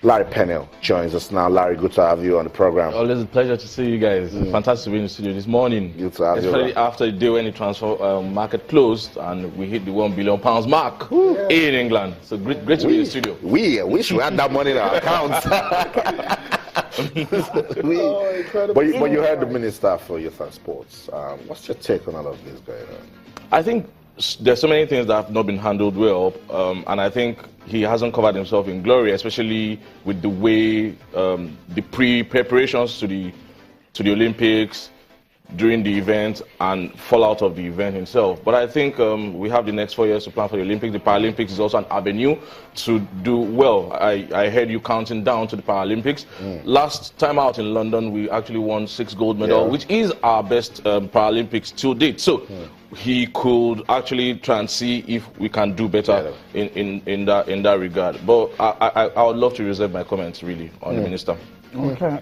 Larry Pennell joins us now. Larry, good to have you on the program. Always a pleasure to see you guys. Fantastic to be in the studio this morning. Good to have you. Especially after the day when the transfer market closed and we hit the £1 billion mark in England. So great to be in the studio. We wish we had that money in our accounts. But you heard the Minister for Youth and Sports. What's your take on all of this going on? I think there's so many things that have not been handled well, and I think he hasn't covered himself in glory, especially with the way the preparations to the Olympics, during the event, and fallout of the event himself. But I think we have the next 4 years to plan for the Olympics. The Paralympics is also an avenue to do well. I heard you counting down to the Paralympics. Last time out in London, we actually won 6 gold medals, which is our best Paralympics to date. So he could actually try and see if we can do better in that regard. But I would love to reserve my comments really on the minister. Okay.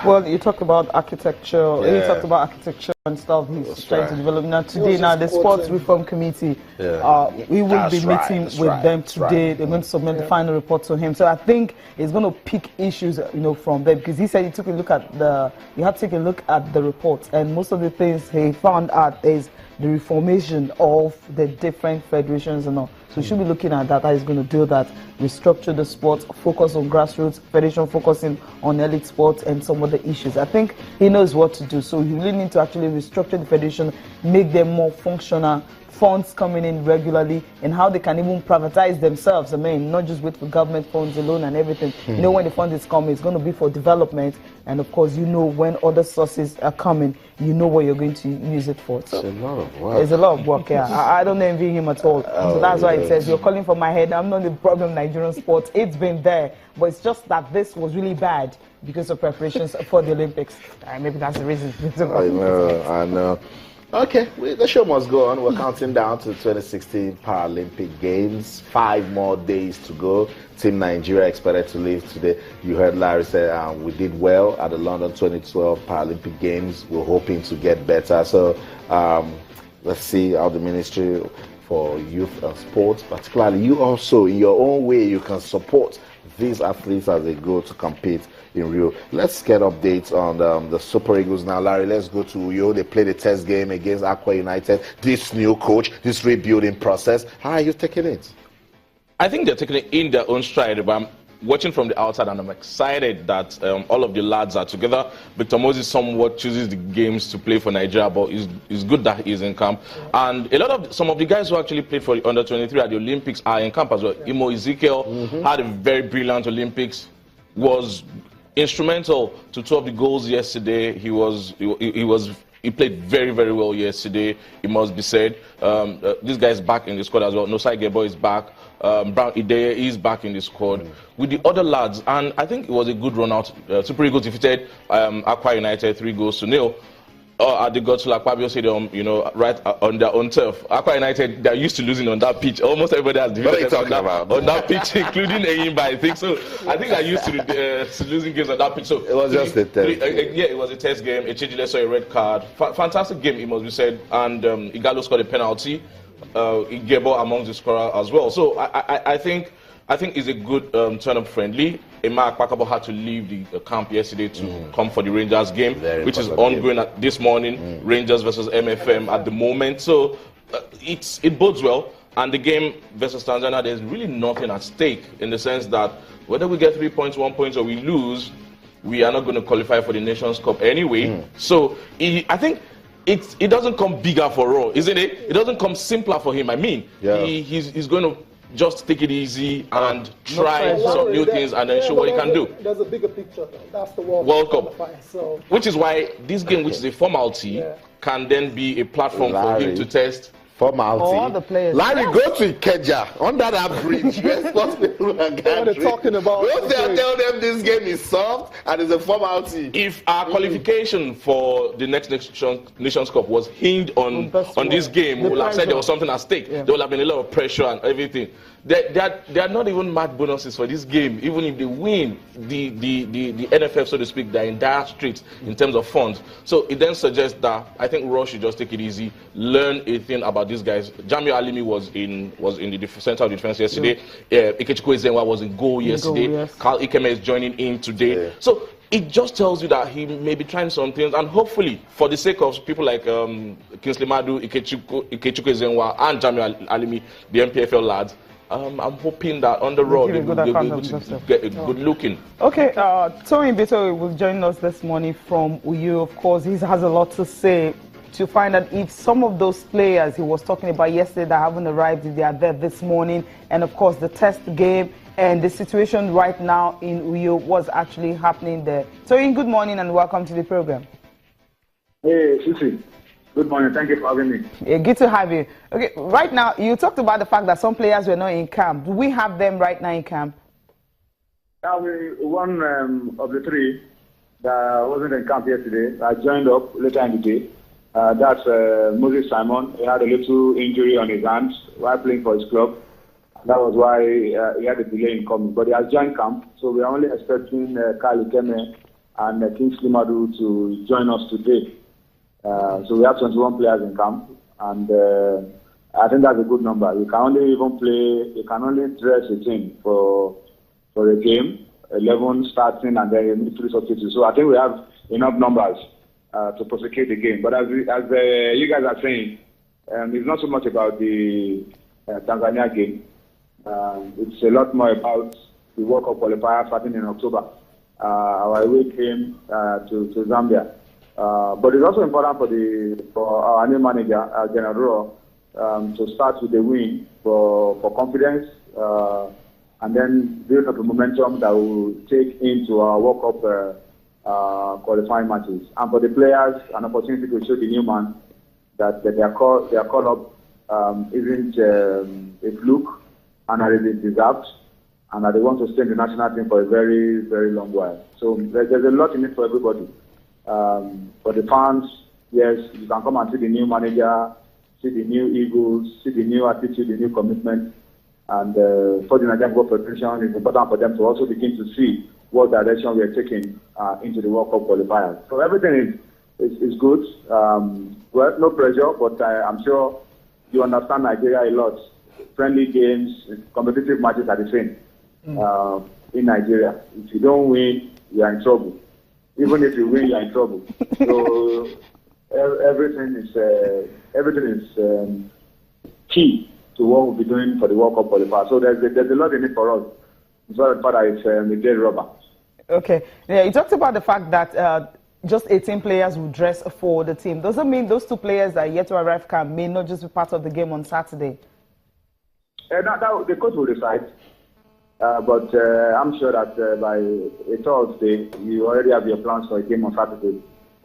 Well, you talked about architecture. You talked about architecture and stuff. He's trying to develop now. Today, now the Sports Reform Committee, we will be meeting with them today. They're going to submit the final report to him. So I think it's going to pick issues, from them, because he said he took a look at he had to take a look at the report, and most of the things he found out is the reformation of the different federations and all. So we should be looking at that. How he's going to do that, restructure the sport, focus on grassroots, federation focusing on elite sports and some other issues. I think he knows what to do. So you really need to actually restructure the federation, make them more functional, funds coming in regularly, and how they can even privatize themselves. I mean, not just wait for government funds alone and everything. When the fund is coming, it's going to be for development. And of course, when other sources are coming, you know what you're going to use it for. So it's a lot of work. It's a lot of work, I don't envy him at all. So that's why it says, you're calling for my head. I'm not the problem, Nigerian sports. It's been there. But it's just that this was really bad because of preparations for the Olympics. Maybe that's the reason. I know. Okay, the show must go on. We're counting down to the 2016 Paralympic Games. 5 more days to go. Team Nigeria expected to leave today. You heard Larry say we did well at the London 2012 Paralympic Games. We're hoping to get better. So let's see how the Ministry for Youth and Sports, particularly you also, in your own way, you can support these athletes as they go to compete in Rio. Let's get updates on the Super Eagles now. Larry, let's go to Rio. They played a test game against Aqua United. This new coach, this rebuilding process, how are you taking it? I think they're taking it in their own stride, but I'm watching from the outside and I'm excited that all of the lads are together. Victor Moses somewhat chooses the games to play for Nigeria, but it's good that he's in camp. And some of the guys who actually played for the under-23 at the Olympics are in camp as well. Imo Ezekiel had a very brilliant Olympics, was instrumental to 2 of the goals yesterday. He played very, very well yesterday, it must be said. This guy is back in the squad as well. Nosai Gebo is back. Brown Ideye is back in the squad with the other lads, and I think it was a good run out. Super Eagles defeated Aqua United 3-0. At the Godswill Akpabio Stadium, right on their own turf. Aqua United, they're used to losing on that pitch. Almost everybody has defeated on that pitch, including Eyimba, I think. So I think they're used to losing games on that pitch. So it was just a test. It was a test game. Echejile saw a red card. Fantastic game, it must be said. And Igalo scored a penalty. Igebo among the scorer as well. So I think it's a good turn-up friendly. Emma Akpakabo had to leave the camp yesterday to come for the Rangers game, which is ongoing this morning. Rangers versus MFM at the moment. So it bodes well. And the game versus Tanzania, there's really nothing at stake in the sense that whether we get 3 points, 1 point, or we lose, we are not going to qualify for the Nations Cup anyway. So I think it doesn't come bigger for Raw, isn't it? It doesn't come simpler for him. I mean, he's going to just take it easy and try some new things and then show what he can do. There's a bigger picture. That's the World Cup. So. Which is why this game, which is a formality, can then be a platform for him to test. Formality. All the players. Larry, go to Ikeja, under that bridge. What they're talking about. Go there and tell them this game is soft and it's a formality. If our qualification for the next Nations Cup was hinged on this game, we would have said there was something at stake. There would have been a lot of pressure and everything. there are not even mad bonuses for this game. Even if they win the NFF, so to speak, they're in dire straits in terms of funds. So it then suggests that I think Ross should just take it easy, learn a thing about these guys. Jamio Alimi was in the center of the defense yesterday. Ikechukwu Ezenwa was in goal yesterday. Yes. Carl Ikeme is joining in today. Yeah. So it just tells you that he may be trying some things, and hopefully, for the sake of people like Kingsley Madu, Ikechukwu Ezenwa, and Jamio Alimi, the MPFL lads, I'm hoping that on the road they will get a good looking. Okay, Tony Beto will join us this morning from Uyo. Of course, he has a lot to say to find out if some of those players he was talking about yesterday that haven't arrived, if they are there this morning, and of course the test game and the situation right now in Uyo, what's actually happening there. Tony, good morning and welcome to the program. Hey, Susie. Good morning. Thank you for having me. Yeah, good to have you. Okay, right now, you talked about the fact that some players were not in camp. Do we have them right now in camp? One of the three that wasn't in camp yesterday, I joined up later in the day. That's Moses Simon. He had a little injury on his hands while playing for his club. That was why he had a delay in coming. But he has joined camp, so we are only expecting Carl Ikeme and Kingsley Madu to join us today. So we have 21 players in camp, and I think that's a good number. You can only dress a team for a game, 11 starting, and then you need 3 substitutes. So I think we have enough numbers to prosecute the game. But as you guys are saying, it's not so much about the Tanzania game. It's a lot more about the World Cup qualifier starting in October. Our away game to Zambia. But it's also important for our new manager, General Rowe, to start with a win for confidence and then build up a momentum that will take into our World Cup qualifying matches. And for the players, an opportunity to show the new man that their call up isn't a fluke and that it is deserved, and that they want to stay in the national team for a very, very long while. So there's a lot in it for everybody. For the fans, yes, you can come and see the new manager, see the new Eagles, see the new attitude, the new commitment. And for the Nigerian Football Federation, it's important for them to also begin to see what direction we are taking into the World Cup qualifiers. So everything is good. Well, no pressure, but I'm sure you understand Nigeria a lot. Friendly games, competitive matches are the same in Nigeria. If you don't win, you are in trouble. Even if you win, you are in trouble. So everything is key to what we'll be doing for the World Cup qualifier. So there's a lot in it for us. It's not that it's a dead rubber. Okay. Yeah, you talked about the fact that just 18 players will dress for the team. Does that mean those 2 players that are yet to arrive camp may not just be part of the game on Saturday? The coach will decide. But I'm sure that by Thursday, you already have your plans for a game on Saturday.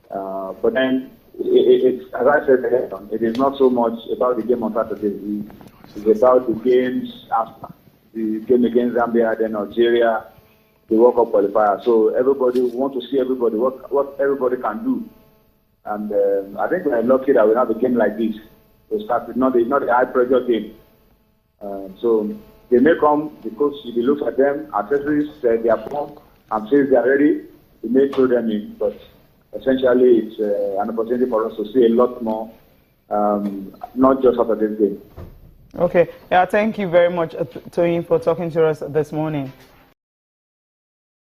But then, as I said, it is not so much about the game on Saturday. It's about the games after. The game against Zambia, then Algeria, the World Cup qualifier. So everybody, we want to see everybody, what everybody can do. And I think we're lucky that we have a game like this. To start with, not a high-pressure game. So they may come because if you look at them, accessories, they are form, and since they are ready, we may throw them in. But essentially, it's an opportunity for us to see a lot more, not just after this game. Okay. Yeah, thank you very much, Tony, for talking to us this morning.